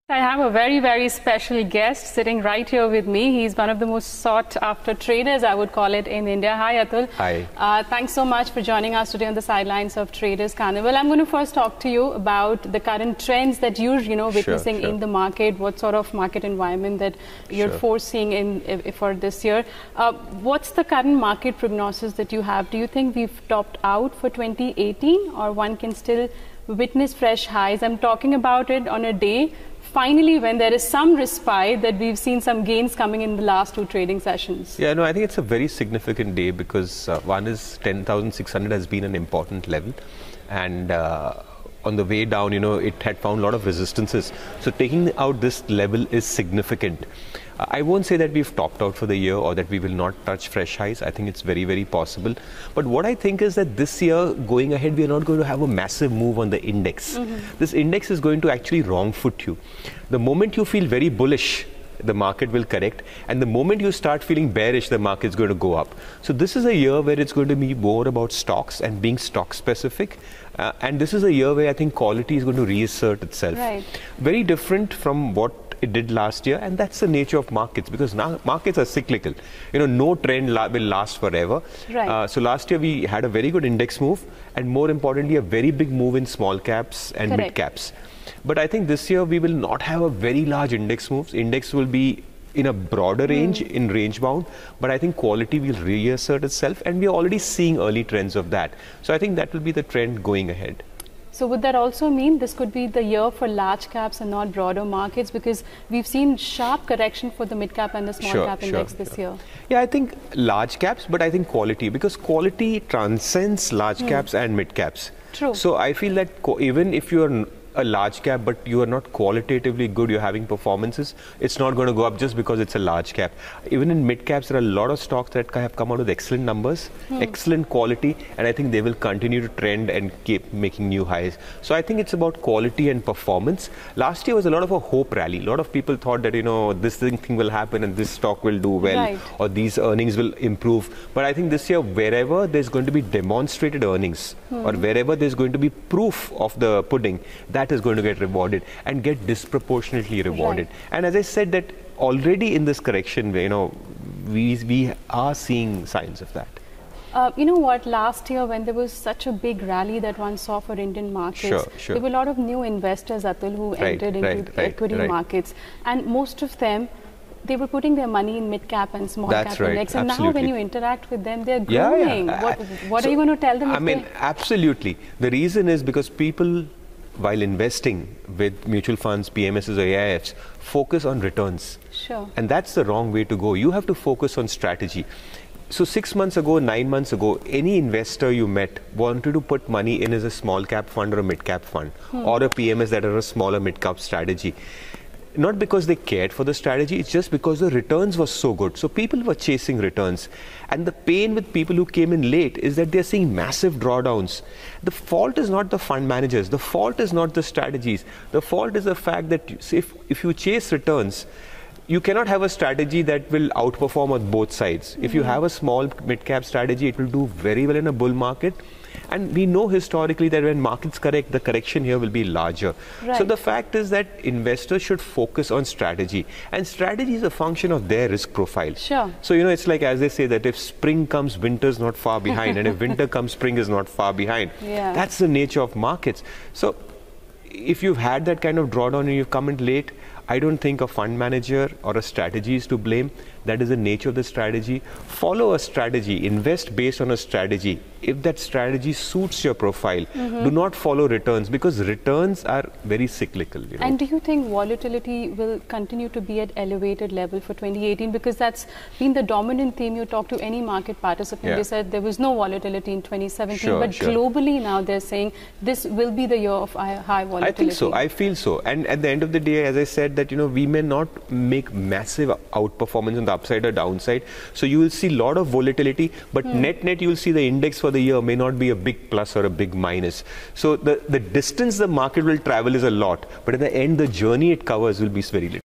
I have a very, very special guest sitting right here with me. He's one of the most sought after traders, I would call it, in India. Hi, Atul. Hi. Thanks so much for joining us today on the sidelines of Traders Carnival. I'm going to first talk to you about the current trends that you're, witnessing in the market. What sort of market environment that you're foreseeing for this year? What's the current market prognosis that you have? Do you think we've topped out for 2018 or one can still witness fresh highs? I'm talking about it on a day finally when there is some respite that we've seen some gains coming in the last two trading sessions. Yeah, no, I think it's a very significant day because one is 10,600 has been an important level, and on the way down, it had found a lot of resistances. So taking out this level is significant. I won't say that we've topped out for the year or that we will not touch fresh highs. I think it's very, very possible. But what I think is that this year, going ahead, we are not going to have a massive move on the index. This index is going to actually wrong foot you. The moment you feel very bullish, the market will correct, and the moment you start feeling bearish, the market is going to go up. So this is a year where it's going to be more about stocks and being stock specific, and this is a year where I think quality is going to reassert itself. Right. Very different from what it did last year, and that's the nature of markets, because now markets are cyclical. No trend will last forever. Right. So last year we had a very good index move, and more importantly a very big move in small caps and mid caps. But I think this year we will not have a very large index moves. Index will be in a broader range, in range bound, but I think quality will reassert itself, and we are already seeing early trends of that. So I think that will be the trend going ahead. So would that also mean this could be the year for large caps and not broader markets, because we've seen sharp correction for the mid cap and the small cap index this year? Yeah, I think large caps, but I think quality, because quality transcends large caps and mid caps. True. So I feel that even if you're a large cap but you are not qualitatively good, you're having performances, it's not going to go up just because it's a large cap. Even in mid caps, there are a lot of stocks that have come out with excellent numbers, excellent quality, and I think they will continue to trend and keep making new highs. So I think it's about quality and performance. Last year was a lot of a hope rally. A lot of people thought that this thing will happen and this stock will do well, or these earnings will improve. But I think this year, wherever there's going to be demonstrated earnings, or wherever there's going to be proof of the pudding, that is going to get rewarded and get disproportionately rewarded. And as I said, that already in this correction, we are seeing signs of that. You know what, last year when there was such a big rally that one saw for Indian markets, there were a lot of new investors, Atul, who entered into equity markets, and most of them, they were putting their money in mid-cap and small-cap index. And now when you interact with them, they're growing. What are you going to tell them? I mean, absolutely. The reason is because people, while investing with mutual funds, PMSs or AIFs, focus on returns. Sure. And that's the wrong way to go. You have to focus on strategy. So 6 months ago, 9 months ago, any investor you met wanted to put money in as a small cap fund or a mid cap fund, or a PMS that are a smaller mid cap strategy. Not because they cared for the strategy, it's just because the returns were so good. So people were chasing returns. And the pain with people who came in late is that they're seeing massive drawdowns. The fault is not the fund managers. The fault is not the strategies. The fault is the fact that if you chase returns, you cannot have a strategy that will outperform on both sides. If you have a small mid-cap strategy, it will do very well in a bull market. And we know historically that when markets correct, the correction here will be larger. So the fact is that investors should focus on strategy. And strategy is a function of their risk profile. Sure. So, it's like, as they say, that if spring comes, winter is not far behind. And if winter comes, spring is not far behind. That's the nature of markets. So if you've had that kind of drawdown and you've come in late, I don't think a fund manager or a strategy is to blame. That is the nature of the strategy. Follow a strategy. Invest based on a strategy. If that strategy suits your profile, do not follow returns, because returns are very cyclical. And do you think volatility will continue to be at elevated level for 2018? Because that's been the dominant theme. You talk to any market participant, they said there was no volatility in 2017. But globally now they're saying this will be the year of high volatility. I think so. I feel so. And at the end of the day, as I said, that we may not make massive outperformance on the upside or downside. So you will see a lot of volatility, but net you will see the index for the year may not be a big plus or a big minus. So the distance the market will travel is a lot, but at the end the journey it covers will be very little.